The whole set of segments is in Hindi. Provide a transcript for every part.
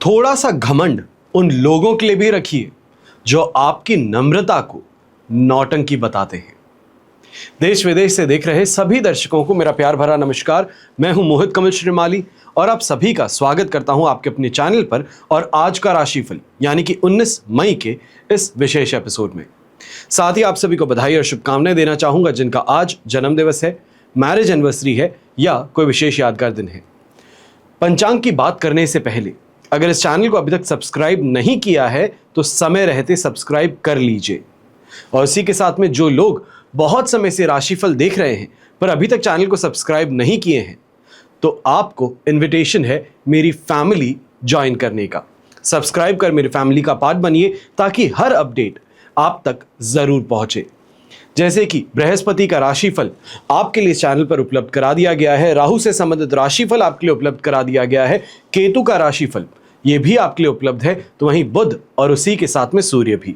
थोड़ा सा घमंड उन लोगों के लिए भी रखिए जो आपकी नम्रता को नौटंकी बताते हैं। देश विदेश से देख रहे सभी दर्शकों को मेरा प्यार भरा नमस्कार। मैं हूं मोहित कमल श्रीमाली और आप सभी का स्वागत करता हूं आपके अपने चैनल पर और आज का राशिफल यानी कि 19 मई के इस विशेष एपिसोड में। साथ ही आप सभी को बधाई और शुभकामनाएं देना चाहूंगा जिनका आज जन्म दिवस है, मैरिज एनिवर्सरी है या कोई विशेष यादगार दिन है। पंचांग की बात करने से पहले अगर इस चैनल को अभी तक सब्सक्राइब नहीं किया है तो समय रहते सब्सक्राइब कर लीजिए। और इसी के साथ में जो लोग बहुत समय से राशिफल देख रहे हैं पर अभी तक चैनल को सब्सक्राइब नहीं किए हैं तो आपको इनविटेशन है मेरी फैमिली ज्वाइन करने का। सब्सक्राइब कर मेरी फैमिली का पार्ट बनिए ताकि हर अपडेट आप तक जरूर पहुंचे। जैसे कि बृहस्पति का राशिफल आपके लिए चैनल पर उपलब्ध करा दिया गया है, राहु से संबंधित राशिफल आपके लिए उपलब्ध करा दिया गया है, केतु का राशिफल ये भी आपके लिए उपलब्ध है, तो वहीं बुध और उसी के साथ में सूर्य भी।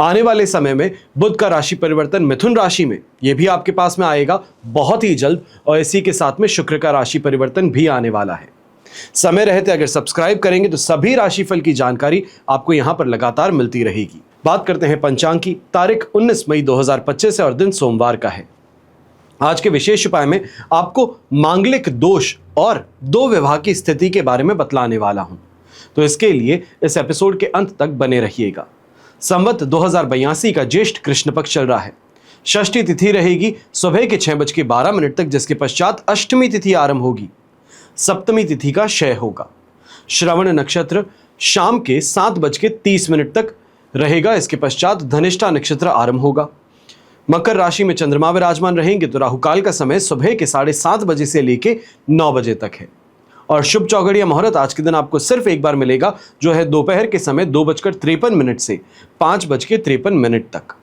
आने वाले समय में बुध का राशि परिवर्तन मिथुन राशि में ये भी आपके पास में आएगा बहुत ही जल्द, और इसी के साथ में शुक्र का राशि परिवर्तन भी आने वाला है। समय रहते अगर सब्सक्राइब करेंगे तो सभी राशिफल की जानकारी आपको यहां पर लगातार मिलती रहेगी। बात करते हैं पंचांग की। तारीख 19 मई 2025 है और दिन सोमवार का है। आज के विशेष उपाय में आपको मांगलिक दोष और दो विवाह की स्थिति के बारे में बतलाने वाला हूं, तो इसके लिए इस एपिसोड के अंत तक बने रहिएगा। संवत 2082 का ज्येष्ठ कृष्ण पक्ष चल रहा है। षष्ठी तिथि रहेगी सुबह के 6:12 तक, जिसके पश्चात अष्टमी तिथि आरंभ होगी। सप्तमी तिथि का क्षय होगा। श्रवण नक्षत्र शाम के 7:30 तक रहेगा। इसके पश्चात धनिष्ठा नक्षत्र आरंभ होगा। मकर राशि में चंद्रमा विराजमान रहेंगे तो राहुकाल का समय सुबह के 7:30 बजे से लेके 9 बजे तक है। और शुभ चौघड़िया मुहूर्त आज के दिन आपको सिर्फ एक बार मिलेगा, जो है दोपहर के समय 2:53 से 5:53 तक।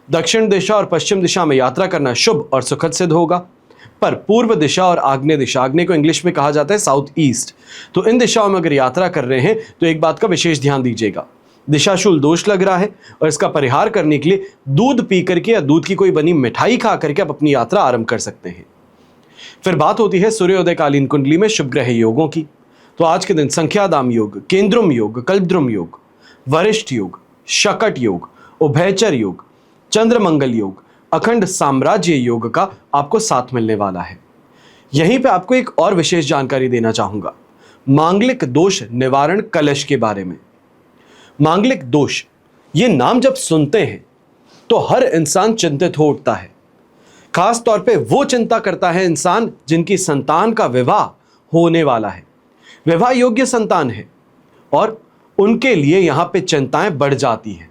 दक्षिण दिशा और पश्चिम दिशा में यात्रा करना शुभ और सुखद सिद्ध होगा, पर पूर्व दिशा और आग्नेय दिशा, आग्नेय को इंग्लिश में कहा जाता है साउथ ईस्ट, तो इन दिशाओं में अगर यात्रा कर रहे हैं तो एक बात का विशेष ध्यान दीजिएगा। दिशाशूल दोष लग रहा है और इसका परिहार करने के लिए दूध पी करके या दूध की कोई बनी मिठाई खा करके आप अपनी यात्रा आरंभ कर सकते हैं। फिर बात होती है सूर्योदयकालीन कुंडली में शुभ ग्रह योगों की। तो आज के दिन संख्यादाम योग, केंद्रुम योग, कल्पद्रुम योग, वरिष्ठ योग, शकट योग, उभयचर योग, चंद्रमंगल योग, अखंड साम्राज्य योग का आपको साथ मिलने वाला है। यहीं पे आपको एक और विशेष जानकारी देना चाहूंगा मांगलिक दोष निवारण कलश के बारे में। मांगलिक दोष ये नाम जब सुनते हैं तो हर इंसान चिंतित हो उठता है। खास तौर पे वो चिंता करता है इंसान जिनकी संतान का विवाह होने वाला है, विवाह योग्य संतान है, और उनके लिए यहां पे चिंताएं बढ़ जाती हैं।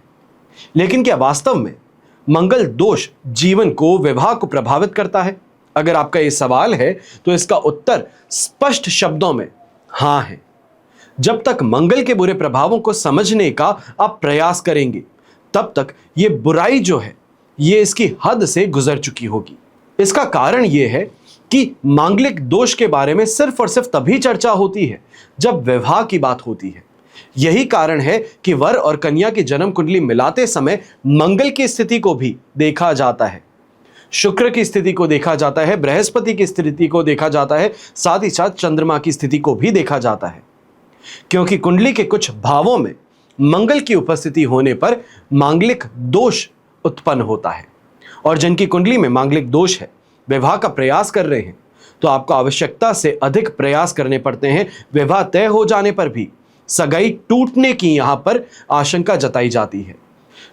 लेकिन क्या वास्तव में मंगल दोष जीवन को, विवाह को प्रभावित करता है? अगर आपका ये सवाल है तो इसका उत्तर स्पष्ट शब्दों में हां है। जब तक मंगल के बुरे प्रभावों को समझने का आप प्रयास करेंगे तब तक ये बुराई जो है ये इसकी हद से गुजर चुकी होगी। इसका कारण ये है कि मांगलिक दोष के बारे में सिर्फ और सिर्फ तभी चर्चा होती है जब विवाह की बात होती है। यही कारण है कि वर और कन्या की जन्म कुंडली मिलाते समय मंगल की स्थिति को भी देखा जाता है, शुक्र की स्थिति को देखा जाता है, बृहस्पति की स्थिति को देखा जाता है, साथ ही साथ चंद्रमा की स्थिति को भी देखा जाता है। क्योंकि कुंडली के कुछ भावों में मंगल की उपस्थिति होने पर मांगलिक दोष उत्पन्न होता है, और जिनकी कुंडली में मांगलिक दोष है, विवाह का प्रयास कर रहे हैं, तो आपको आवश्यकता से अधिक प्रयास करने पड़ते हैं। विवाह तय हो जाने पर भी सगाई टूटने की यहां पर आशंका जताई जाती है।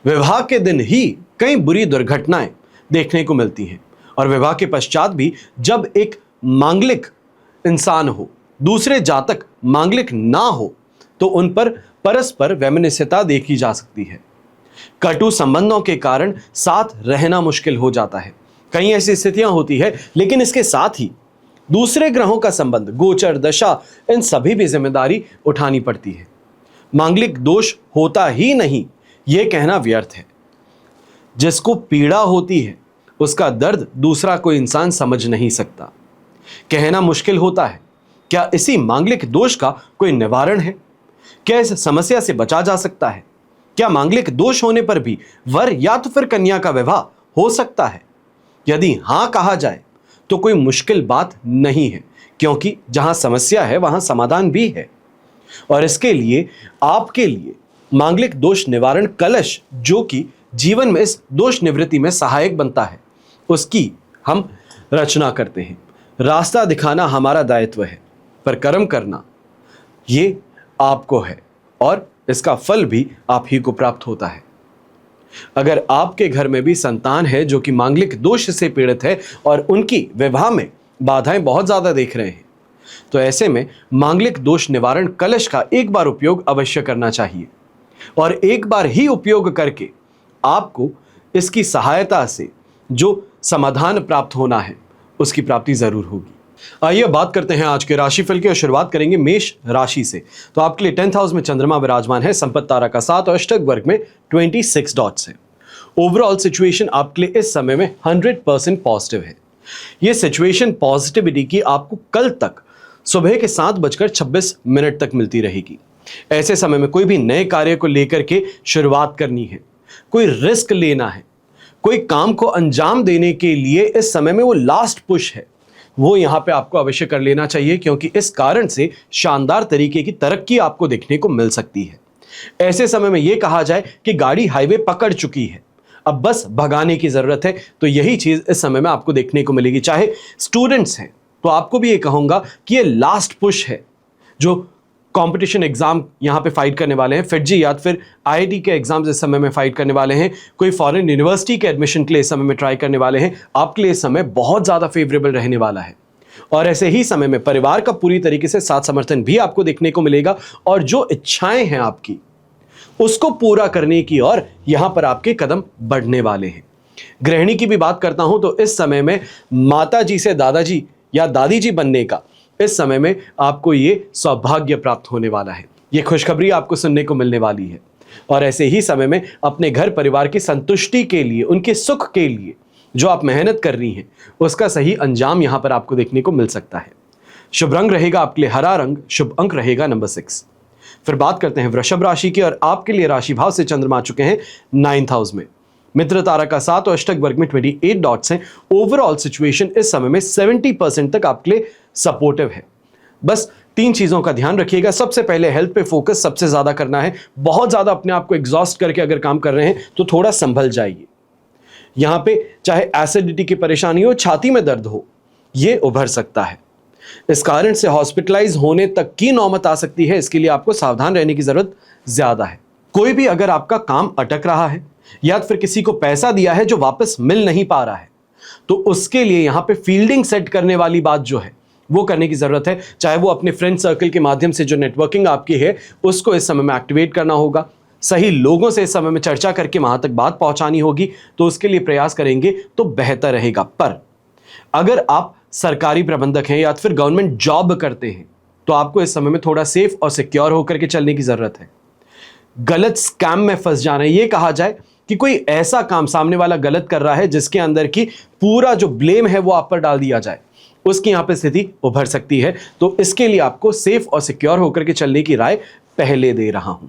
विवाह के दिन ही कई बुरी दुर्घटनाएं देखने को मिलती हैं, और विवाह के पश्चात भी जब एक मांगलिक इंसान हो, दूसरे जातक मांगलिक ना हो, तो उन पर परस्पर वैमनस्यता देखी जा सकती है। कटु संबंधों के कारण साथ रहना मुश्किल हो जाता है। कई ऐसी स्थितियां होती है, लेकिन इसके साथ ही दूसरे ग्रहों का संबंध, गोचर, दशा, इन सभी भी जिम्मेदारी उठानी पड़ती है। मांगलिक दोष होता ही नहीं यह कहना व्यर्थ है। जिसको पीड़ा होती है उसका दर्द दूसरा कोई इंसान समझ नहीं सकता। कहना मुश्किल होता है, क्या इसी मांगलिक दोष का कोई निवारण है? क्या इस समस्या से बचा जा सकता है? क्या मांगलिक दोष होने पर भी वर या तो फिर कन्या का विवाह हो सकता है? यदि हां कहा जाए तो कोई मुश्किल बात नहीं है, क्योंकि जहां समस्या है वहां समाधान भी है। और इसके लिए आपके लिए मांगलिक दोष निवारण कलश, जो कि जीवन में इस दोष निवृत्ति में सहायक बनता है, उसकी हम रचना करते हैं। रास्ता दिखाना हमारा दायित्व है, पर कर्म करना ये आपको है और इसका फल भी आप ही को प्राप्त होता है। अगर आपके घर में भी संतान है जो कि मांगलिक दोष से पीड़ित है और उनकी विवाह में बाधाएं बहुत ज्यादा देख रहे हैं, तो ऐसे में मांगलिक दोष निवारण कलश का एक बार उपयोग अवश्य करना चाहिए और एक बार ही उपयोग करके आपको इसकी सहायता से जो समाधान प्राप्त होना है उसकी प्राप्ति जरूर होगी। आइए बात करते हैं आज के राशिफल की और शुरुआत करेंगे मेष राशि से। तो आपके लिए 10th हाउस में चंद्रमा विराजमान है, संपत्ति तारा का 7 और अष्टक वर्ग में 26 डॉट्स है। ओवरऑल सिचुएशन आपके लिए इस समय में 100% पॉजिटिव है। यह सिचुएशन पॉजिटिविटी की आपको कल तक सुबह के 7:26 तक मिलती रहेगी। ऐसे समय में कोई भी नए कार्य को लेकर के शुरुआत करनी है, कोई रिस्क लेना है, कोई काम को अंजाम देने के लिए इस समय में वो लास्ट पुश है, वो यहां पे आपको अवश्य कर लेना चाहिए, क्योंकि इस कारण से शानदार तरीके की तरक्की आपको देखने को मिल सकती है। ऐसे समय में यह कहा जाए कि गाड़ी हाईवे पकड़ चुकी है, अब बस भगाने की जरूरत है, तो यही चीज इस समय में आपको देखने को मिलेगी। चाहे स्टूडेंट्स हैं तो आपको भी ये कहूंगा कि ये लास्ट पुश है। जो कंपटीशन एग्जाम यहाँ पे फाइट करने वाले हैं, फिटजी या फिर आईआईटी के एग्जाम्स इस समय में फाइट करने वाले हैं, कोई फॉरेन यूनिवर्सिटी के एडमिशन के लिए इस समय में ट्राई करने वाले हैं, आपके लिए इस समय बहुत ज़्यादा फेवरेबल रहने वाला है। और ऐसे ही समय में परिवार का पूरी तरीके से साथ समर्थन भी आपको देखने को मिलेगा और जो इच्छाएं हैं आपकी उसको पूरा करने की ओर यहाँ पर आपके कदम बढ़ने वाले हैं। गृहिणी की भी बात करता हूं तो इस समय में माता जी से दादाजी या दादी जी बनने का इस समय में आपको ये सौभाग्य प्राप्त होने वाला है। ये खुशखबरी आपको सुनने को मिलने वाली है और ऐसे ही समय में अपने घर परिवार की संतुष्टि के लिए, उनके सुख के लिए जो आप मेहनत कर रही हैं उसका सही अंजाम यहां पर आपको देखने को मिल सकता है। शुभ रंग रहेगा आपके लिए हरा रंग, शुभ अंक रहेगा नंबर 6। फिर बात करते हैं वृषभ राशि की और आपके लिए राशि भाव से चंद्रमा आ चुके हैं 9th हाउस में। मित्र तारा का 7 और अष्टक वर्ग में 28 डॉट्स हैं। ओवरऑल सिचुएशन इस समय में 70% तक आपके लिए सपोर्टिव है। बस 3 चीजों का ध्यान रखिएगा। सबसे पहले हेल्थ पे फोकस सबसे ज्यादा करना है। बहुत ज्यादा अपने आप को एग्जॉस्ट करके अगर काम कर रहे हैं तो थोड़ा संभल जाइए। यहां पे चाहे एसिडिटी की परेशानी हो, छाती में दर्द हो, ये उभर सकता है। इस कारण से हॉस्पिटलाइज होने तक की नौबत आ सकती है। इसके लिए आपको सावधान रहने की जरूरत ज्यादा है। कोई भी अगर आपका काम अटक रहा है या फिर किसी को पैसा दिया है जो वापस मिल नहीं पा रहा है, तो उसके लिए यहां पे फील्डिंग सेट करने वाली बात जो है वो करने की जरूरत है। चाहे वो अपने फ्रेंड सर्कल के माध्यम से जो नेटवर्किंग आपकी है उसको इस समय में एक्टिवेट करना होगा, सही लोगों से इस समय में चर्चा करके वहां तक बात पहुंचानी होगी, तो उसके लिए प्रयास करेंगे तो बेहतर रहेगा। पर अगर आप सरकारी प्रबंधक हैं या फिर गवर्नमेंट जॉब करते हैं तो आपको इस समय में थोड़ा सेफ और सिक्योर होकर के चलने की जरूरत है। गलत स्कैम में फंस जाना, ये कहा जाए कि कोई ऐसा काम सामने वाला गलत कर रहा है जिसके अंदर की पूरा जो ब्लेम है वो आप पर डाल दिया जाए, उसकी यहां पे स्थिति उभर सकती है। तो इसके लिए आपको सेफ और सिक्योर होकर के चलने की राय पहले दे रहा हूं।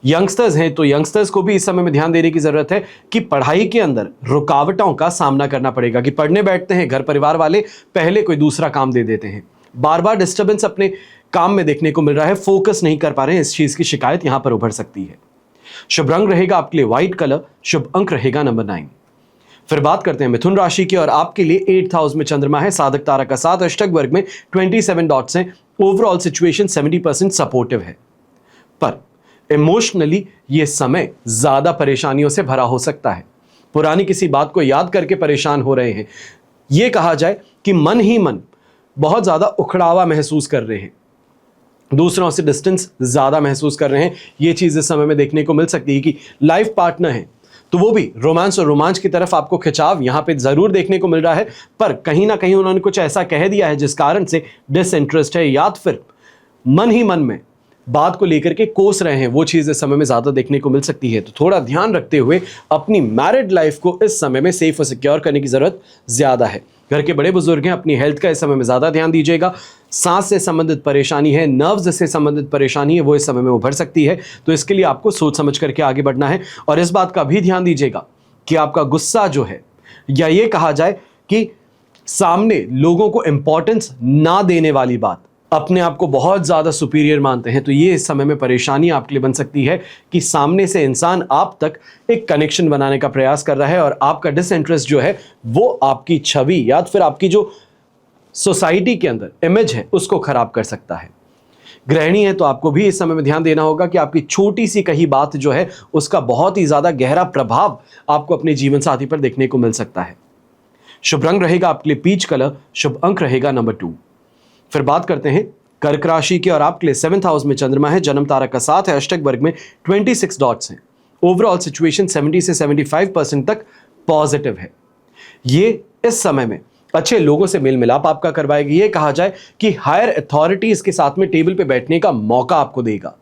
यंगस्टर्स हैं तो यंगस्टर्स को भी इस समय में ध्यान देने की जरूरत है कि पढ़ाई के अंदर रुकावटों का सामना करना पड़ेगा। कि पढ़ने बैठते हैं, घर परिवार वाले पहले कोई दूसरा काम दे देते हैं, बार बार डिस्टर्बेंस अपने काम में देखने को मिल रहा है, फोकस नहीं कर पा रहे हैं, इस चीज की शिकायत यहां पर उभर सकती है। शुभ रंग रहेगा आपके लिए व्हाइट कलर, शुभ अंक रहेगा नंबर 9। फिर बात करते हैं मिथुन राशि की और आपके लिए 8th हाउस में चंद्रमा है, साधक तारा का 7, अष्टक वर्ग में 27 डॉट्स हैं। ओवरऑल सिचुएशन 70% सपोर्टिव है, पर इमोशनली ये समय ज्यादा परेशानियों से भरा हो सकता है। पुरानी किसी बात को याद करके परेशान हो रहे हैं। यह कहा जाए कि मन ही मन बहुत ज्यादा उखड़ावा महसूस कर रहे हैं, दूसरों से डिस्टेंस ज्यादा महसूस कर रहे हैं। यह चीज इस समय में देखने को मिल सकती है कि लाइफ पार्टनर है तो वो भी रोमांस और रोमांच की तरफ आपको खिंचाव यहां पे जरूर देखने को मिल रहा है, पर कहीं ना कहीं उन्होंने कुछ ऐसा कह दिया है जिस कारण से डिसइंटरेस्ट है या फिर मन ही मन में बात को लेकर के कोस रहे हैं, वो चीज इस समय में ज्यादा देखने को मिल सकती है। तो थोड़ा ध्यान रखते हुए अपनी मैरिड लाइफ को इस समय में सेफ और सिक्योर करने की जरूरत ज्यादा है। घर के बड़े बुजुर्ग हैं, अपनी हेल्थ का इस समय में ज्यादा ध्यान दीजिएगा। सांस से संबंधित परेशानी है, नर्व्स से संबंधित परेशानी है, वो इस समय में उभर सकती है, तो इसके लिए आपको सोच समझ करके आगे बढ़ना है। और इस बात का भी ध्यान दीजिएगा कि आपका गुस्सा जो है, या ये कहा जाए कि सामने लोगों को इंपॉर्टेंस ना देने वाली बात, अपने आप को बहुत ज़्यादा सुपीरियर मानते हैं, तो ये इस समय में परेशानी आपके लिए बन सकती है कि सामने से इंसान आप तक एक कनेक्शन बनाने का प्रयास कर रहा है और आपका डिसइंटरेस्ट जो है वो आपकी छवि या फिर आपकी जो सोसाइटी के अंदर इमेज है उसको खराब कर सकता है। गृहिणी है तो आपको भी इस समय में ध्यान देना होगा कि आपकी छोटी सी कही बात जो है उसका बहुत ही ज़्यादा गहरा प्रभाव आपको अपने जीवन साथी पर देखने को मिल सकता है। शुभ रंग रहेगा आपके लिए पीच कलर, शुभ अंक रहेगा नंबर 2। फिर बात करते हैं कर्क राशि की और आपके लिए 7th हाउस में चंद्रमा है, जन्म तारा का 7 है, अष्टक वर्ग में 26 डॉट्स हैं। ओवरऑल सिचुएशन 70 से 75% तक पॉजिटिव है। ये इस समय में अच्छे लोगों से मेल मिलाप आपका करवाएगी। ये कहा जाए कि हायर अथॉरिटीज के साथ में टेबल पे बैठने का मौका आपको देगा।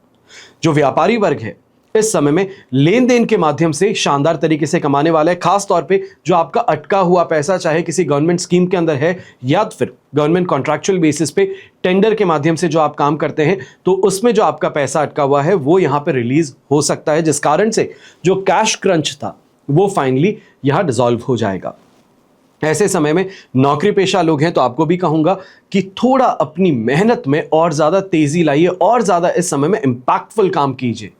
जो व्यापारी वर्ग है इस समय में लेन देन के माध्यम से शानदार तरीके से कमाने वाला है। खास तौर पे जो आपका अटका हुआ पैसा चाहे किसी गवर्नमेंट स्कीम के अंदर है या फिर गवर्नमेंट कॉन्ट्रैक्चुअल बेसिस पे टेंडर के माध्यम से जो आप काम करते हैं, तो उसमें जो आपका पैसा अटका हुआ है वो यहाँ पे रिलीज हो सकता है, जिस कारण से जो कैश क्रंच था वो फाइनली यहाँ डिसॉल्व हो जाएगा। ऐसे समय में नौकरी पेशा लोग हैं तो आपको भी कहूंगा कि थोड़ा अपनी मेहनत में और ज़्यादा तेजी लाइए और ज़्यादा इस समय में इम्पैक्टफुल काम कीजिए।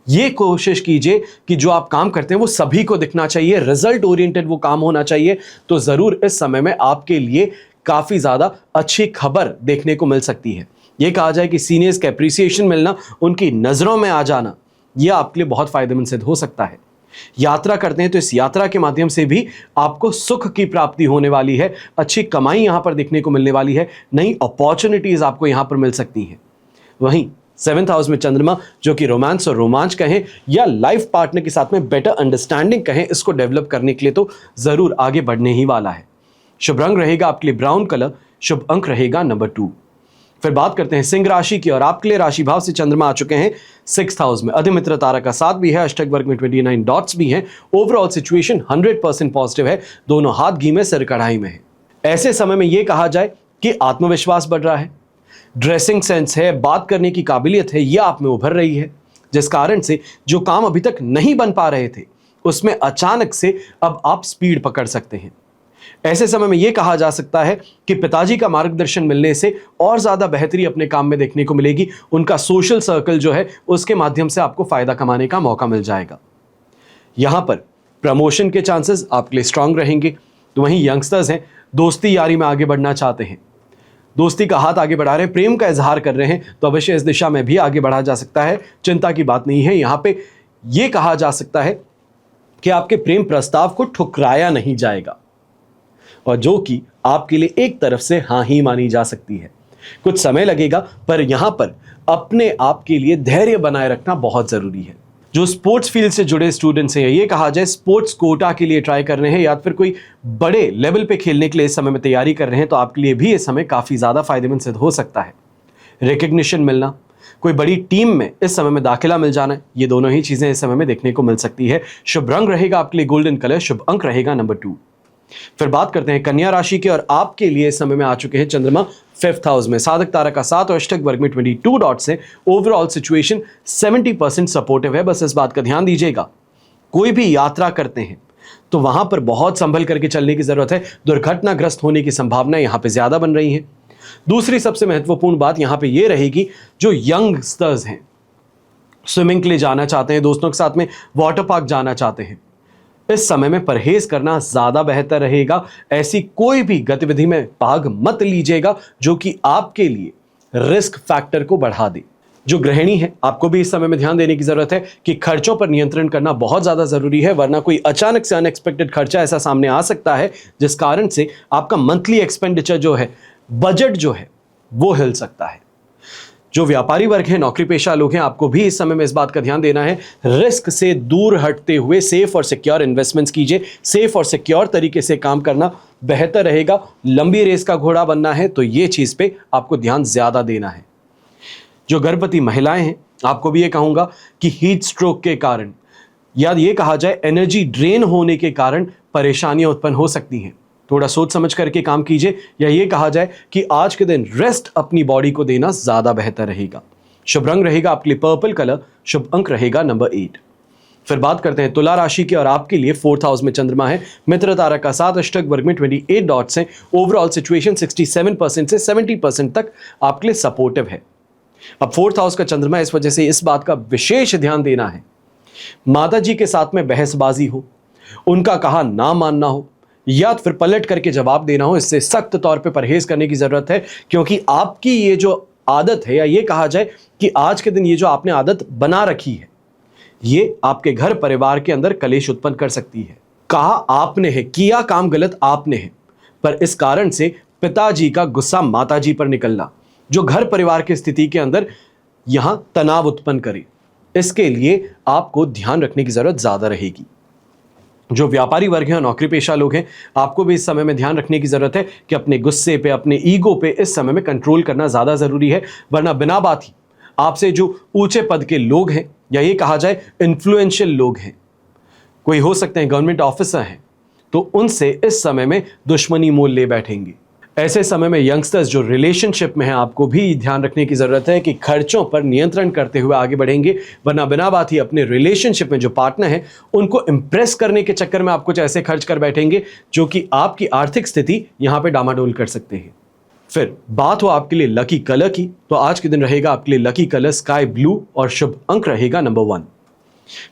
ये कोशिश कीजिए कि जो आप काम करते हैं वो सभी को दिखना चाहिए, रिजल्ट ओरिएंटेड वो काम होना चाहिए। तो ज़रूर इस समय में आपके लिए काफ़ी ज़्यादा अच्छी खबर देखने को मिल सकती है। ये कहा जाए कि सीनियर्स का एप्रिसिएशन मिलना, उनकी नज़रों में आ जाना, यह आपके लिए बहुत फायदेमंद सिद्ध हो सकता है। यात्रा करते हैं तो इस यात्रा के माध्यम से भी आपको सुख की प्राप्ति होने वाली है, अच्छी कमाई यहां पर देखने को मिलने वाली है, नई अपॉर्चुनिटीज आपको यहां पर मिल सकती हैं। वहीं 7th हाउस में चंद्रमा जो कि रोमांस और रोमांच कहें या लाइफ पार्टनर के साथ में बेटर अंडरस्टैंडिंग कहें, इसको डेवलप करने के लिए तो जरूर आगे बढ़ने ही वाला है। शुभ रंग रहेगा आपके लिए ब्राउन कलर, शुभ अंक रहेगा नंबर 2। फिर बात करते हैं सिंह राशि की और आपके लिए राशि भाव से चंद्रमा आ चुके हैं 6th हाउस में। अधिमित्र तारा का 7 भी है, अष्टक वर्ग में 29 डॉट्स भी हैं। ओवरऑल सिचुएशन 100% पॉजिटिव है, दोनों हाथ घी में सिर कढ़ाई में है। ऐसे समय में यह कहा जाए कि आत्मविश्वास बढ़ रहा है, ड्रेसिंग सेंस है, बात करने की काबिलियत है, यह आप में उभर रही है, जिस कारण से जो काम अभी तक नहीं बन पा रहे थे उसमें अचानक से अब आप स्पीड पकड़ सकते हैं। ऐसे समय में यह कहा जा सकता है कि पिताजी का मार्गदर्शन मिलने से और ज्यादा बेहतरी अपने काम में देखने को मिलेगी। उनका सोशल सर्कल जो है उसके माध्यम से आपको फायदा कमाने का मौका मिल जाएगा। यहां पर प्रमोशन के चांसेस आपके लिए स्ट्रांग रहेंगे। तो वहीं यंगस्टर्स हैं, दोस्ती यारी में आगे बढ़ना चाहते हैं, दोस्ती का हाथ आगे बढ़ा रहे हैं, प्रेम का इजहार कर रहे हैं, तो अवश्य इस दिशा में भी आगे बढ़ा जा सकता है। चिंता की बात नहीं है। यहां पे यह कहा जा सकता है कि आपके प्रेम प्रस्ताव को ठुकराया नहीं जाएगा, और जो कि आपके लिए एक तरफ से हाँ ही मानी जा सकती है। कुछ समय लगेगा, पर यहां पर अपने आप के लिए धैर्य बनाए रखना बहुत जरूरी है। जो स्पोर्ट्स फील्ड से जुड़े स्टूडेंट्स हैं, ये कहा जाए स्पोर्ट्स कोटा के लिए ट्राई कर रहे हैं या फिर कोई बड़े लेवल पे खेलने के लिए इस समय में तैयारी कर रहे हैं, तो आपके लिए भी इस समय काफी ज्यादा फायदेमंद सिद्ध हो सकता है। रिकग्निशन मिलना, कोई बड़ी टीम में इस समय में दाखिला मिल जाना, ये दोनों ही चीजें इस समय में देखने को मिल सकती है। शुभ रंग रहेगा आपके लिए गोल्डन कलर, शुभ अंक रहेगा नंबर 2। फिर बात करते हैं कन्या राशि के और आपके लिए इस समय में आ चुके हैं चंद्रमा 5th हाउस में। साधक तारा का 7 और अष्टक वर्ग में 22 डॉट्स है। ओवरऑल सिचुएशन 70% सपोर्टिव है। बस इस बात का ध्यान दीजिएगा, कोई भी यात्रा करते हैं तो वहां पर बहुत संभल करके चलने की जरूरत है। दुर्घटनाग्रस्त होने की संभावना यहां पे ज्यादा बन रही है। दूसरी सबसे महत्वपूर्ण बात यहां पे ये रहेगी, जो यंगस्टर्स हैं, स्विमिंग के लिए जाना चाहते हैं, दोस्तों के साथ में वाटर पार्क जाना चाहते हैं, इस समय में परहेज करना ज्यादा बेहतर रहेगा। ऐसी कोई भी गतिविधि में भाग मत लीजिएगा जो कि आपके लिए रिस्क फैक्टर को बढ़ा दे। जो गृहिणी है, आपको भी इस समय में ध्यान देने की जरूरत है कि खर्चों पर नियंत्रण करना बहुत ज्यादा जरूरी है, वरना कोई अचानक से अनएक्सपेक्टेड खर्चा ऐसा सामने आ सकता है जिस कारण से आपका मंथली एक्सपेंडिचर जो है, बजट जो है, वो हिल सकता है। जो व्यापारी वर्ग है, नौकरी पेशा लोग हैं, आपको भी इस समय में इस बात का ध्यान देना है, रिस्क से दूर हटते हुए सेफ और सिक्योर इन्वेस्टमेंट्स कीजिए। सेफ और सिक्योर तरीके से काम करना बेहतर रहेगा। लंबी रेस का घोड़ा बनना है तो ये चीज पे आपको ध्यान ज्यादा देना है। जो गर्भवती महिलाएं हैं, आपको भी ये कहूंगा कि हीट स्ट्रोक के कारण या ये कहा जाए एनर्जी ड्रेन होने के कारण परेशानियां उत्पन्न हो सकती हैं। थोड़ा सोच समझ करके काम कीजिए, या ये कहा जाए कि आज के दिन रेस्ट अपनी बॉडी को देना ज्यादा बेहतर रहेगा। शुभ रंग रहेगा आपके लिए पर्पल कलर, शुभ अंक रहेगा नंबर 8। फिर बात करते हैं तुला राशि की और आपके लिए 4th हाउस में चंद्रमा है, मित्र तारा का साथ, अष्टक वर्ग में 28 डॉट्स हैं। ओवरऑल सिचुएशन 67% से 70% तक आपके लिए सपोर्टिव है। अब 4th हाउस का चंद्रमा, इस वजह से इस बात का विशेष ध्यान देना है, माता जी के साथ में बहसबाजी हो, उनका कहा ना मानना हो या फिर पलट करके जवाब देना हो, इससे सख्त तौर पे परहेज करने की जरूरत है। क्योंकि आपकी ये जो आदत है, या ये कहा जाए कि आज के दिन ये जो आपने आदत बना रखी है, ये आपके घर परिवार के अंदर कलेश उत्पन्न कर सकती है। कहा आपने है, किया काम गलत आपने है, पर इस कारण से पिताजी का गुस्सा माताजी पर निकलना, जो घर परिवार की स्थिति के अंदर यहां तनाव उत्पन्न करे, इसके लिए आपको ध्यान रखने की जरूरत ज्यादा रहेगी। जो व्यापारी वर्ग हैं, नौकरी पेशा लोग हैं, आपको भी इस समय में ध्यान रखने की जरूरत है कि अपने गुस्से पे, अपने ईगो पे इस समय में कंट्रोल करना ज्यादा जरूरी है। वरना बिना बात ही आपसे जो ऊंचे पद के लोग हैं, या ये कहा जाए इन्फ्लुएंशियल लोग हैं, कोई हो सकते हैं गवर्नमेंट ऑफिसर हैं, तो उनसे इस समय में दुश्मनी मोल ले बैठेंगे। ऐसे समय में यंगस्टर्स जो रिलेशनशिप में हैं, आपको भी ध्यान रखने की जरूरत है कि खर्चों पर नियंत्रण करते हुए आगे बढ़ेंगे। वरना बिना बात ही अपने रिलेशनशिप में जो पार्टनर है, उनको इंप्रेस करने के चक्कर में आप कुछ ऐसे खर्च कर बैठेंगे जो कि आपकी आर्थिक स्थिति यहां पे डामाडोल कर सकते हैं। फिर बात हो आपके लिए लकी कलर की, तो आज के दिन रहेगा आपके लिए लकी कलर स्काई ब्लू और शुभ अंक रहेगा नंबर 1।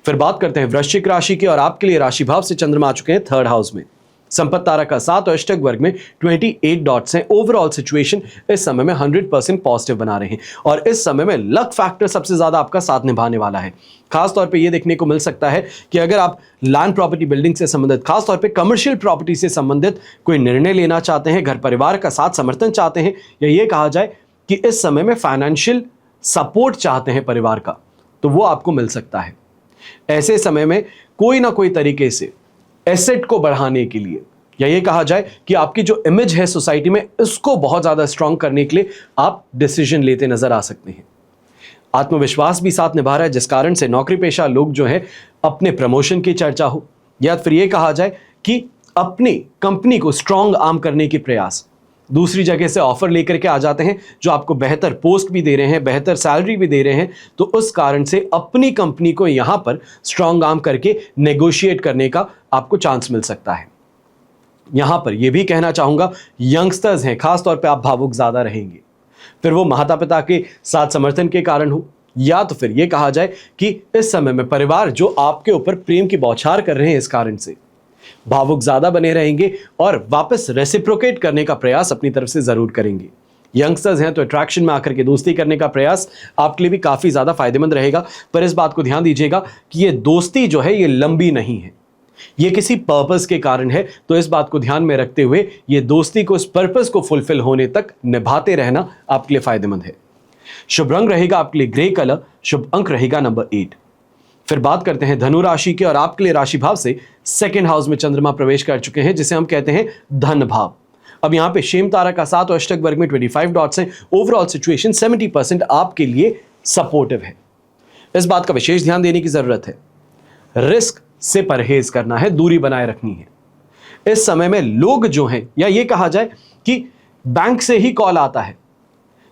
फिर बात करते हैं वृश्चिक राशि की और आपके लिए राशि भाव से चंद्रमा आ चुके हैं 3rd हाउस में, संपत्ति तारा का साथ और अष्टक वर्ग में 28 डॉट्स हैं। ओवरऑल सिचुएशन इस समय में 100% पॉजिटिव बना रहे हैं और इस समय में लक फैक्टर सबसे ज्यादा आपका साथ निभाने वाला है। खास तौर पे ये देखने को मिल सकता है कि अगर आप लैंड प्रॉपर्टी बिल्डिंग से संबंधित, खास तौर पे कमर्शियल प्रॉपर्टी से संबंधित कोई निर्णय लेना चाहते हैं, घर परिवार का साथ समर्थन चाहते हैं, या ये कहा जाए कि इस समय में फाइनेंशियल सपोर्ट चाहते हैं परिवार का, तो वो आपको मिल सकता है। ऐसे समय में कोई ना कोई तरीके से एसेट को बढ़ाने के लिए, या ये कहा जाए कि आपकी जो इमेज है सोसाइटी में, इसको बहुत ज्यादा स्ट्रांग करने के लिए आप डिसीजन लेते नजर आ सकते हैं। आत्मविश्वास भी साथ निभा रहा है, जिस कारण से नौकरी पेशा लोग जो है अपने प्रमोशन की चर्चा हो, या फिर ये कहा जाए कि अपनी कंपनी को स्ट्रांग आर्म करने के प्रयास, दूसरी जगह से ऑफर लेकर के आ जाते हैं जो आपको बेहतर पोस्ट भी दे रहे हैं, बेहतर सैलरी भी दे रहे हैं, तो उस कारण से अपनी कंपनी को यहां पर स्ट्रांग आर्म करके नेगोशिएट करने का आपको चांस मिल सकता है। यहां पर यह भी कहना चाहूंगा, यंगस्टर्स हैं, खास तौर पे आप भावुक ज्यादा रहेंगे, फिर वो माता पिता के साथ समर्थन के कारण हो, या तो फिर यह कहा जाए कि इस समय में परिवार जो आपके ऊपर प्रेम की बौछार कर रहे हैं, इस कारण से भावुक ज्यादा बने रहेंगे और वापस रेसिप्रोकेट करने का प्रयास अपनी तरफ से जरूर करेंगे। यंगस्टर्स हैं तो अट्रैक्शन में आकर के दोस्ती करने का प्रयास आपके लिए भी काफी ज्यादा फायदेमंद रहेगा, पर इस बात को ध्यान दीजिएगा कि ये दोस्ती जो है ये लंबी नहीं है, ये किसी पर्पस के कारण है। तो इस बात को ध्यान में रखते हुए ये दोस्ती को, इस पर्पस को फुलफिल होने तक निभाते रहना आपके लिए फायदेमंद है। शुभ रंग रहेगा आपके लिए ग्रे कलर, शुभ अंक रहेगा नंबर 8। फिर बात करते हैं धनु राशि की और आपके लिए राशि भाव से 2nd हाउस में चंद्रमा प्रवेश कर चुके हैं, जिसे हम कहते हैं धन भाव। अब यहां पे शेम तारा का साथ और अष्टक वर्ग में 25 डॉट्स हैं। ओवरऑल सिचुएशन 70% आपके लिए सपोर्टिव है। इस बात का विशेष ध्यान देने की जरूरत है, रिस्क से परहेज करना है, दूरी बनाए रखनी है। इस समय में लोग जो हैं, या ये कहा जाए कि बैंक से ही कॉल आता है,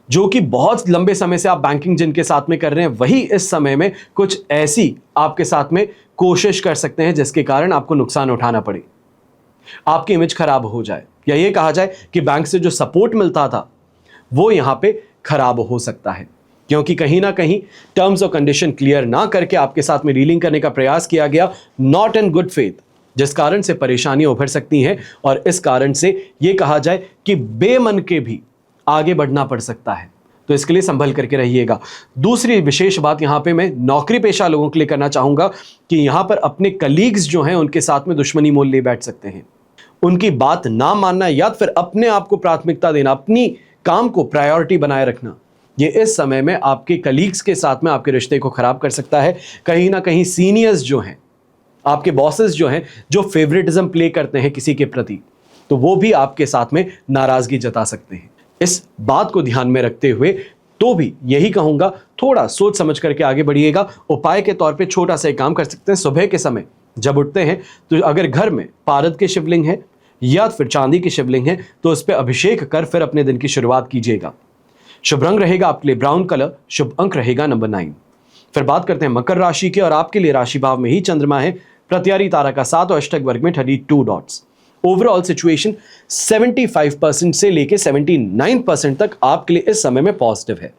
जो कि बहुत लंबे समय से आप बैंकिंग जिनके साथ में कर रहे हैं, वही इस समय में कुछ ऐसी आपके साथ में कोशिश कर सकते हैं जिसके कारण आपको नुकसान उठाना पड़े, आपकी इमेज खराब हो जाए, या ये कहा जाए कि बैंक से जो सपोर्ट मिलता था वो यहां पे खराब हो सकता है, क्योंकि कहीं ना कहीं टर्म्स और कंडीशन क्लियर ना करके आपके साथ में डीलिंग करने का प्रयास किया गया, नॉट इन गुड फेथ, जिस कारण से परेशानियां उभर सकती हैं और इस कारण से ये कहा जाए कि बेमन के भी आगे बढ़ना पड़ सकता है। तो इसके लिए संभल करके रहिएगा। दूसरी विशेष बात यहां पे मैं नौकरी पेशा लोगों के लिए करना चाहूंगा कि यहां पर अपने कलीग्स जो हैं उनके साथ में दुश्मनी मोल ले बैठ सकते हैं। उनकी बात ना मानना या फिर अपने आप को प्राथमिकता देना, अपनी काम को प्रायोरिटी बनाए रखना, ये इस समय में आपके कलीग्स के साथ में आपके रिश्ते को खराब कर सकता है। कहीं ना कहीं सीनियर्स जो हैं, आपके बॉसेस जो हैं, जो फेवरेटिज्म प्ले करते हैं किसी के प्रति, तो वो भी आपके साथ में नाराजगी जता सकते हैं। इस बात को ध्यान में रखते हुए तो भी यही कहूंगा, थोड़ा सोच समझ करके आगे बढ़िएगा। उपाय के तौर पे छोटा सा एक काम कर सकते हैं, सुबह के समय जब उठते हैं तो अगर घर में पारद के शिवलिंग है या फिर चांदी की शिवलिंग है तो उस पर अभिषेक कर फिर अपने दिन की शुरुआत कीजिएगा। शुभ रंग रहेगा आपके लिए ब्राउन कलर, शुभ अंक रहेगा नंबर 9। फिर बात करते हैं मकर राशि की, और आपके लिए राशि भाव में ही चंद्रमा है, प्रत्यारी तारा का 7 और अष्टक वर्ग में 32 डॉट्स। ओवरऑल सिचुएशन 75% से लेके 79% तक आपके लिए इस समय में पॉजिटिव है।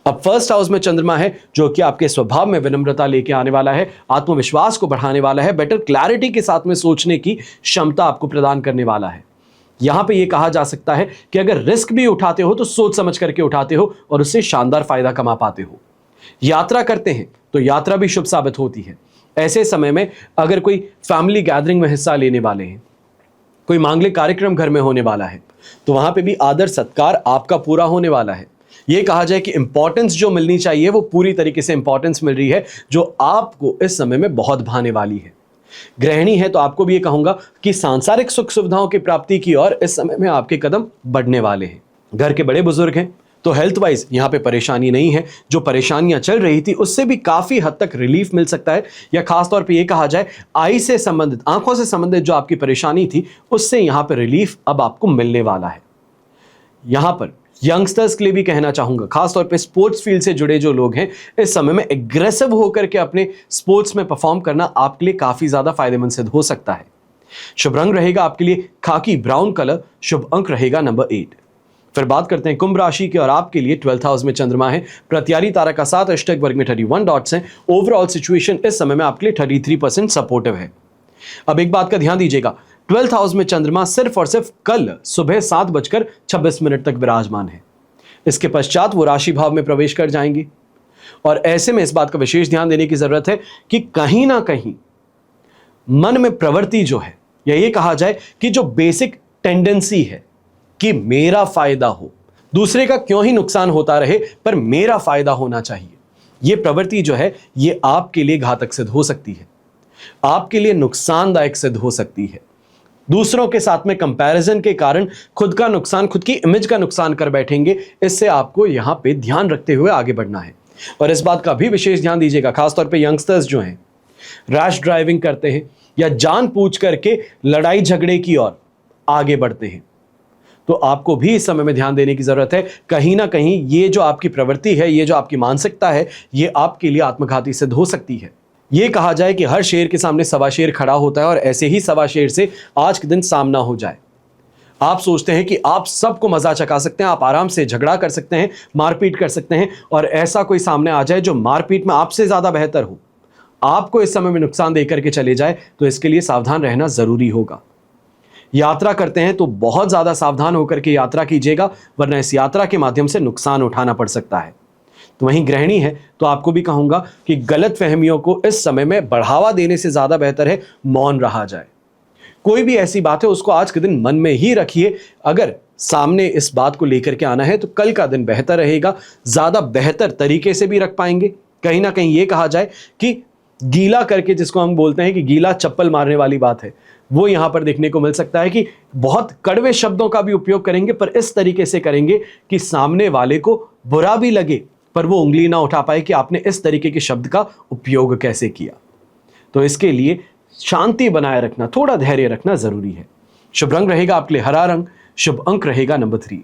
अब फर्स्ट हाउस में चंद्रमा है, जो कि आपके स्वभाव में विनम्रता लेके आने वाला है, आत्मविश्वास को बढ़ाने वाला है, बेटर क्लैरिटी के साथ में सोचने की क्षमता आपको प्रदान करने वाला है। यहां पे ये कहा जा सकता है कि अगर रिस्क भी उठाते हो तो सोच समझ करके उठाते हो और उससे शानदार फायदा कमा पाते हो। यात्रा करते हैं तो यात्रा भी शुभ साबित होती है। ऐसे समय में अगर कोई फैमिली गैदरिंग में हिस्सा लेने वाले हैं, कोई मांगलिक कार्यक्रम घर में होने वाला है, तो वहां पे भी आदर सत्कार आपका पूरा होने वाला है। ये कहा जाए कि इंपॉर्टेंस जो मिलनी चाहिए वो पूरी तरीके से इंपॉर्टेंस मिल रही है, जो आपको इस समय में बहुत भाने वाली है। गृहिणी है तो आपको भी ये कहूंगा कि सांसारिक सुख सुविधाओं की प्राप्ति की ओर इस समय में आपके कदम बढ़ने वाले हैं। घर के बड़े बुजुर्ग हैं तो हेल्थ वाइज यहाँ पे परेशानी नहीं है। जो परेशानियां चल रही थी उससे भी काफी हद तक रिलीफ मिल सकता है, या खासतौर पे ये कहा जाए आई से संबंधित, आंखों से संबंधित जो आपकी परेशानी थी उससे यहाँ पे रिलीफ अब आपको मिलने वाला है। यहाँ पर यंगस्टर्स के लिए भी कहना चाहूंगा, खासतौर पे स्पोर्ट्स फील्ड से जुड़े जो लोग हैं, इस समय में एग्रेसिव होकर के अपने स्पोर्ट्स में परफॉर्म करना आपके लिए काफी ज्यादा फायदेमंद सिद्ध हो सकता है। शुभ रंग रहेगा आपके लिए खाकी ब्राउन कलर, शुभ अंक रहेगा नंबर 8। फिर बात करते हैं कुंभ राशि के, और आपके लिए 12th हाउस में चंद्रमा है, प्रत्यारी तारा का 7, अष्टक वर्ग में 31 डॉट्स हैं। ओवरऑल सिचुएशन इस समय में आपके लिए 33% सपोर्टिव है। अब एक बात का ध्यान दीजिएगा, 12th हाउस में चंद्रमा सिर्फ और सिर्फ कल सुबह 7:26 तक विराजमान है। इसके पश्चात वो राशि भाव में प्रवेश कर जाएंगे, और ऐसे में इस बात का विशेष ध्यान देने की जरूरत है कि कहीं ना कहीं मन में प्रवृत्ति जो है, या ये कहा जाए कि जो बेसिक टेंडेंसी है कि मेरा फायदा हो, दूसरे का क्यों ही नुकसान होता रहे पर मेरा फायदा होना चाहिए, ये प्रवृत्ति जो है ये आपके लिए घातक सिद्ध हो सकती है, आपके लिए नुकसानदायक सिद्ध हो सकती है। दूसरों के साथ में कंपैरिजन के कारण खुद का नुकसान, खुद की इमेज का नुकसान कर बैठेंगे। इससे आपको यहां पे ध्यान रखते हुए आगे बढ़ना है, और इस बात का भी विशेष ध्यान दीजिएगा, खासतौर पे यंगस्टर्स जो हैं, रैश ड्राइविंग करते हैं या जानबूझ करके लड़ाई झगड़े की ओर आगे बढ़ते हैं, तो आपको भी इस समय में ध्यान देने की जरूरत है। कहीं ना कहीं ये जो आपकी प्रवृत्ति है, ये जो आपकी मानसिकता है, ये आपके लिए आत्मघाती सिद्ध हो सकती है। ये कहा जाए कि हर शेर के सामने सवा शेर खड़ा होता है, और ऐसे ही सवा शेर से आज के दिन सामना हो जाए। आप सोचते हैं कि आप सबको मजा चखा सकते हैं, आप आराम से झगड़ा कर सकते हैं, मारपीट कर सकते हैं, और ऐसा कोई सामने आ जाए जो मारपीट में आपसे ज्यादा बेहतर हो, आपको इस समय में नुकसान देकर के चले जाए, तो इसके लिए सावधान रहना जरूरी होगा। यात्रा करते हैं तो बहुत ज्यादा सावधान होकर के यात्रा कीजिएगा, वरना इस यात्रा के माध्यम से नुकसान उठाना पड़ सकता है। तो वहीं गृहिणी है तो आपको भी कहूंगा कि गलत फहमियों को इस समय में बढ़ावा देने से ज्यादा बेहतर है मौन रहा जाए। कोई भी ऐसी बात है उसको आज के दिन मन में ही रखिए। अगर सामने इस बात को लेकर के आना है तो कल का दिन बेहतर रहेगा, ज्यादा बेहतर तरीके से भी रख पाएंगे। कहीं ना कहीं ये कहा जाए कि गीला करके, जिसको हम बोलते हैं कि गीला चप्पल मारने वाली बात है, वो यहां पर देखने को मिल सकता है कि बहुत कड़वे शब्दों का भी उपयोग करेंगे, पर इस तरीके से करेंगे कि सामने वाले को बुरा भी लगे पर वो उंगली ना उठा पाए कि आपने इस तरीके के शब्द का उपयोग कैसे किया। तो इसके लिए शांति बनाए रखना, थोड़ा धैर्य रखना जरूरी है। शुभ रंग रहेगा आपके लिए हरा रंग, शुभ अंक रहेगा नंबर 3।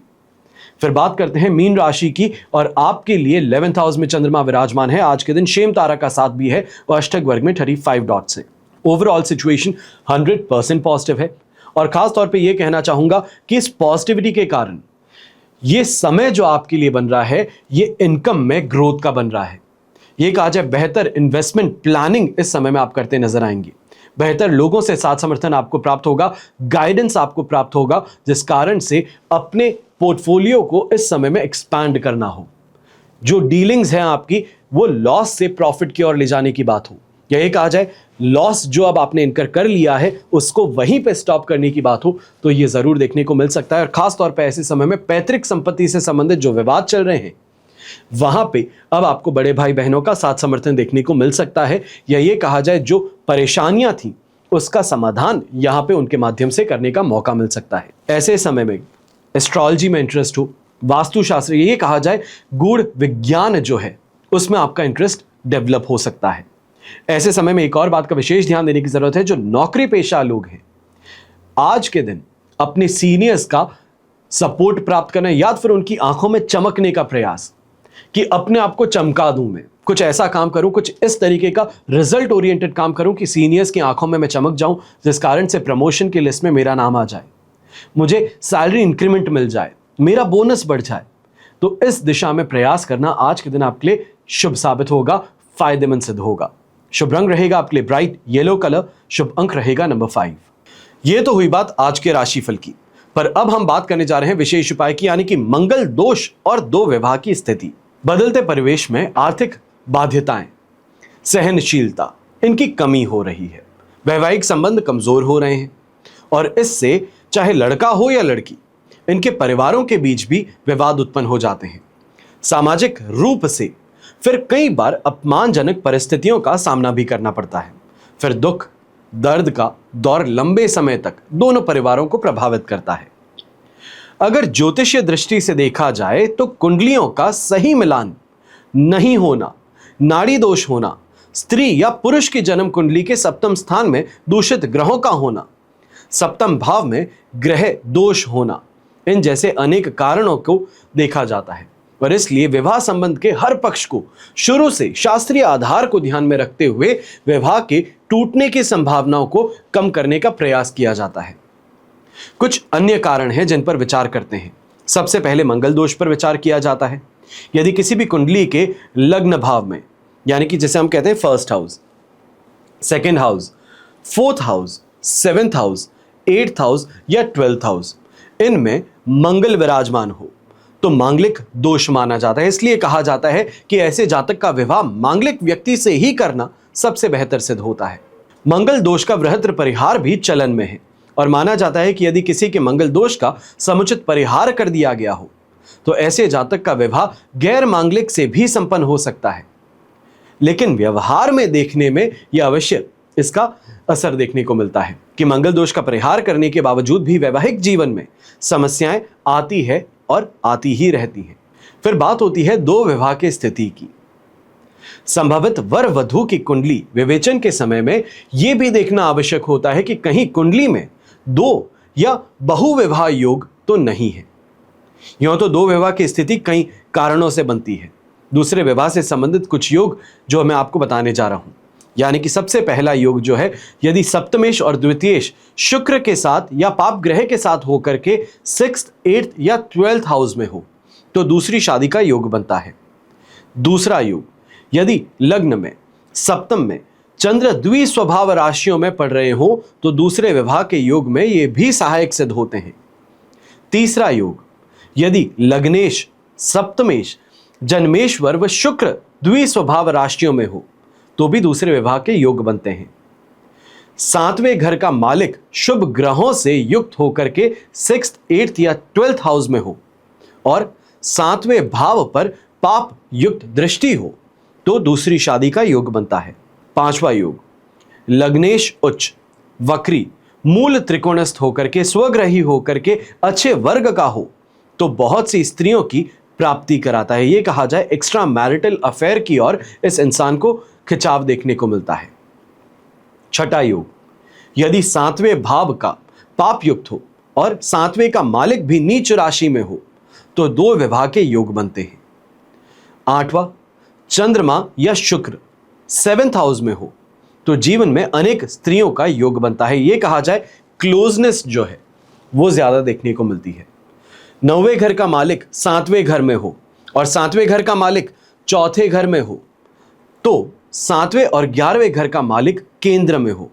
फिर बात करते हैं मीन राशि की, और आपके लिए 11th हाउस में चंद्रमा विराजमान है। आज के दिन शेम तारा का साथ भी है, और अष्टक वर्ग में 35 डॉट्स है। ओवरऑल सिचुएशन 100% पॉजिटिव है, और खास तौर पे ये कहना चाहूंगा कि इस पॉजिटिविटी के कारण ये समय जो आपके लिए बन रहा है, ये इनकम में ग्रोथ का बन रहा है। ये कहा जाए बेहतर इन्वेस्टमेंट प्लानिंग इस समय में आप करते नजर आएंगे। बेहतर लोगों से साथ समर्थन आपको प्राप्त होगा, गाइडेंस आपको प्राप्त होगा, जिस कारण से अपने पोर्टफोलियो को इस समय में एक्सपैंड करना हो। जो डीलिंग्स हैं आपकी, वो लॉस से प्रॉफिट की ओर ले जाने की बात हो, या ये कहा जाए लॉस जो अब आपने इनकर कर लिया है उसको वहीं पे स्टॉप करने की बात हो, तो ये जरूर देखने को मिल सकता है। और खास तौर पे ऐसे समय में पैतृक संपत्ति से संबंधित जो विवाद चल रहे हैं, वहां पे अब आपको बड़े भाई बहनों का साथ समर्थन देखने को मिल सकता है, या ये कहा जाए जो परेशानियां थी उसका समाधान यहां पे उनके माध्यम से करने का मौका मिल सकता है। ऐसे समय में एस्ट्रोलॉजी में इंटरेस्ट हो, वास्तुशास्त्र, ये कहा जाए गूढ़ विज्ञान जो है उसमें आपका इंटरेस्ट डेवलप हो सकता है। ऐसे समय में एक और बात का विशेष ध्यान देने की जरूरत है। जो नौकरी पेशा लोग हैं, आज के दिन अपने सीनियर्स का सपोर्ट प्राप्त करना, या फिर उनकी आंखों में चमकने का प्रयास, कि अपने आप को चमका दूं, मैं कुछ ऐसा काम करूं, कुछ इस तरीके का रिजल्ट ओरिएंटेड काम करूं कि सीनियर्स की आंखों में मैं चमक जाऊं, जिस कारण से प्रमोशन की लिस्ट में मेरा नाम आ जाए, मुझे सैलरी इंक्रीमेंट मिल जाए, मेरा बोनस बढ़ जाए। तो इस दिशा में प्रयास करना आज के दिन आपके लिए शुभ साबित होगा, फायदेमंद सिद्ध होगा। शुभ रंग रहेगा आपके लिए ब्राइट येलो कलर, शुभ अंक रहेगा नंबर 5। ये तो हुई बात आज के राशिफल की, पर अब हम बात करने जा रहे हैं विशेष उपाय की, यानी कि मंगल दोष और दो विवाह की स्थिति। बदलते परिवेश में आर्थिक बाध्यताएं, सहनशीलता, इनकी कमी हो रही है। वैवाहिक संबंध कमजोर हो रहे हैं और इससे चाहे लड़का हो या लड़की, इनके परिवारों के बीच भी विवाद उत्पन्न हो जाते हैं। सामाजिक रूप से फिर कई बार अपमानजनक परिस्थितियों का सामना भी करना पड़ता है। फिर दुख दर्द का दौर लंबे समय तक दोनों परिवारों को प्रभावित करता है। अगर ज्योतिषीय दृष्टि से देखा जाए तो कुंडलियों का सही मिलान नहीं होना, नाड़ी दोष होना, स्त्री या पुरुष की जन्म कुंडली के सप्तम स्थान में दूषित ग्रहों का होना, सप्तम भाव में ग्रह दोष होना, इन जैसे अनेक कारणों को देखा जाता है। और इसलिए विवाह संबंध के हर पक्ष को शुरू से शास्त्रीय आधार को ध्यान में रखते हुए विवाह के टूटने की संभावनाओं को कम करने का प्रयास किया जाता है। कुछ अन्य कारण हैं जिन पर विचार करते हैं। सबसे पहले मंगल दोष पर विचार किया जाता है। यदि किसी भी कुंडली के लग्न भाव में, यानी कि जैसे हम कहते हैं first house, second house, fourth house, seventh house, eighth house या ट्वेल्थ हाउस, इनमें मंगल विराजमान हो तो मांगलिक दोष माना जाता है। इसलिए कहा जाता है कि ऐसे जातक का विवाह मांगलिक व्यक्ति से ही करना सबसे बेहतर सिद्ध होता है। मंगल दोष का वृहत्र परिहार भी चलन में है और माना जाता है कि यदि किसी के मंगल दोष का समुचित परिहार कर दिया गया हो तो ऐसे जातक का विवाह गैर मांगलिक से भी संपन्न हो सकता है। लेकिन व्यवहार में देखने में यह अवश्य इसका असर देखने को मिलता है कि मंगल दोष का परिहार करने के बावजूद भी वैवाहिक जीवन में समस्याएं आती है और आती ही रहती हैं। फिर बात होती है दो विवाह की स्थिति की। संभावित वर वधू की कुंडली विवेचन के समय में यह भी देखना आवश्यक होता है कि कहीं कुंडली में दो या बहुविवाह योग तो नहीं है। यूं तो दो विवाह की स्थिति कई कारणों से बनती है। दूसरे विवाह से संबंधित कुछ योग जो मैं आपको बताने जा रहा हूं, यानी कि सबसे पहला योग जो है, यदि सप्तमेश और द्वितीयेश शुक्र के साथ या पाप ग्रह के साथ होकर के 6th, 8th या 12th हाउस में हो तो दूसरी शादी का योग बनता है। दूसरा योग, यदि लग्न में सप्तम में चंद्र द्विस्वभाव राशियों में पड़ रहे हो तो दूसरे विवाह के योग में ये भी सहायक सिद्ध होते हैं। तीसरा योग, यदि लग्नेश, सप्तमेश, जन्मेश्वर व शुक्र द्विस्वभाव राशियों में हो तो भी दूसरे विवाह के योग बनते हैं। सातवें घर का मालिक शुभ ग्रहों से युक्त होकर के 6th, 8th या 12th हाउस में हो और सातवें भाव पर पाप युक्त दृष्टि हो तो दूसरी शादी का योग बनता है। पांचवा योग, लग्नेश उच्च, वक्री, मूल त्रिकोणस्थ होकर के स्वग्रही होकर के अच्छे वर्ग का हो तो बहुत सी स्त्रियों की प्राप्ति कराता है। यह कहा जाए एक्स्ट्रा मैरिटल अफेयर की ओर इस इंसान को खिंचाव देखने को मिलता है। छठा योग, यदि सातवें भाव का पाप युक्त हो और सातवें का मालिक भी नीच राशि में हो तो दो विवाह के योग बनते हैं। आठवां, चंद्रमा या शुक्र 7th हाउस में हो तो जीवन में अनेक स्त्रियों का योग बनता है। यह कहा जाए क्लोजनेस जो है वो ज्यादा देखने को मिलती है। नौवें घर का मालिक सातवें घर में हो और सातवें घर का मालिक चौथे घर में हो तो सातवें और 11वें घर का मालिक केंद्र में हो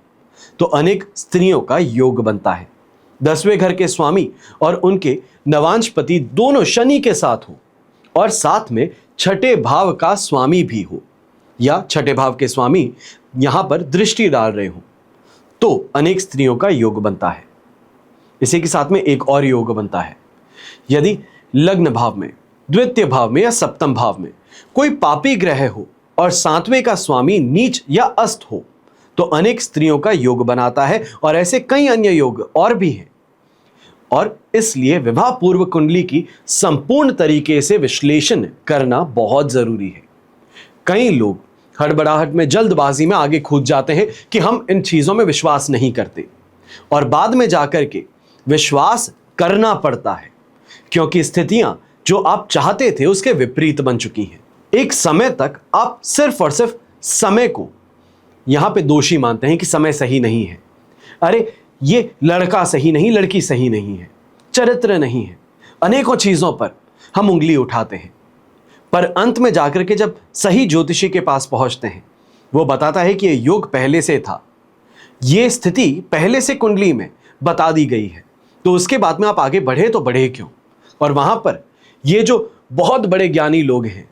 तो अनेक स्त्रियों का योग बनता है। 10वें घर के स्वामी और उनके नवांशपति दोनों शनि के साथ हो और साथ में छठे भाव का स्वामी भी हो या छठे भाव के स्वामी यहां पर दृष्टि डाल रहे हो तो अनेक स्त्रियों का योग बनता है। इसी के साथ में एक और योग बनता है, यदि लग्न भाव में, द्वितीय भाव में या सप्तम भाव में कोई पापी ग्रह हो और सातवें का स्वामी नीच या अस्त हो तो अनेक स्त्रियों का योग बनाता है और ऐसे कई अन्य योग और भी हैं। और इसलिए विवाह पूर्व कुंडली की संपूर्ण तरीके से विश्लेषण करना बहुत जरूरी है। कई लोग हड़बड़ाहट में, जल्दबाजी में आगे कूद जाते हैं कि हम इन चीजों में विश्वास नहीं करते और बाद में जाकर के विश्वास करना पड़ता है क्योंकि स्थितियां जो आप चाहते थे उसके विपरीत बन चुकी हैं। एक समय तक आप सिर्फ और सिर्फ समय को यहां पे दोषी मानते हैं कि समय सही नहीं है, अरे ये लड़का सही नहीं, लड़की सही नहीं है, चरित्र नहीं है, अनेकों चीजों पर हम उंगली उठाते हैं। पर अंत में जाकर के जब सही ज्योतिषी के पास पहुंचते हैं, वो बताता है कि ये योग पहले से था, ये स्थिति पहले से कुंडली में बता दी गई है, तो उसके बाद में आप आगे बढ़े तो बढ़े क्यों। और वहां पर ये जो बहुत बड़े ज्ञानी लोग हैं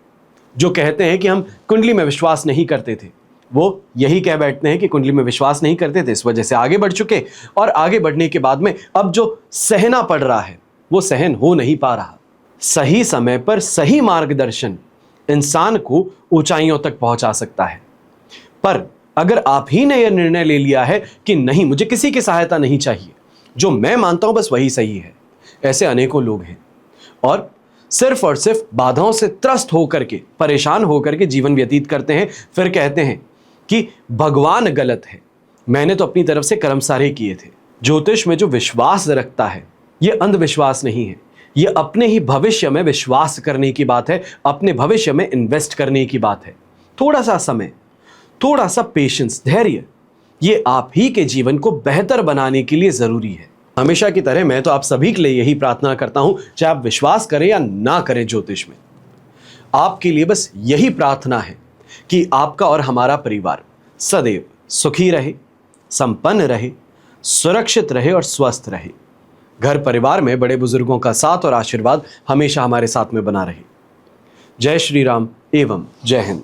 जो कहते हैं कि हम कुंडली में विश्वास नहीं करते थे, वो यही कह बैठते हैं कि कुंडली में विश्वास नहीं करते थे, इस वजह से आगे बढ़ चुके, और आगे बढ़ने के बाद में अब जो सहना पड़ रहा है वो सहन हो नहीं पा रहा। सही समय पर सही मार्गदर्शन इंसान को ऊंचाइयों तक पहुंचा सकता है। पर अगर आप ही ने यह निर्णय ले लिया है कि नहीं, मुझे किसी की सहायता नहीं चाहिए, जो मैं मानता हूं बस वही सही है, ऐसे अनेकों लोग हैं और सिर्फ बाधाओं से त्रस्त होकर के, परेशान होकर के जीवन व्यतीत करते हैं। फिर कहते हैं कि भगवान गलत है, मैंने तो अपनी तरफ से कर्म सारे किए थे। ज्योतिष में जो विश्वास रखता है यह अंधविश्वास नहीं है, यह अपने ही भविष्य में विश्वास करने की बात है, अपने भविष्य में इन्वेस्ट करने की बात है। थोड़ा सा समय, थोड़ा सा पेशेंस, धैर्य, ये आप ही के जीवन को बेहतर बनाने के लिए जरूरी है। हमेशा की तरह मैं तो आप सभी के लिए यही प्रार्थना करता हूं, चाहे आप विश्वास करें या ना करें ज्योतिष में, आपके लिए बस यही प्रार्थना है कि आपका और हमारा परिवार सदैव सुखी रहे, संपन्न रहे, सुरक्षित रहे और स्वस्थ रहे। घर परिवार में बड़े बुजुर्गों का साथ और आशीर्वाद हमेशा हमारे साथ में बना रहे। जय श्री राम एवं जय हिंद।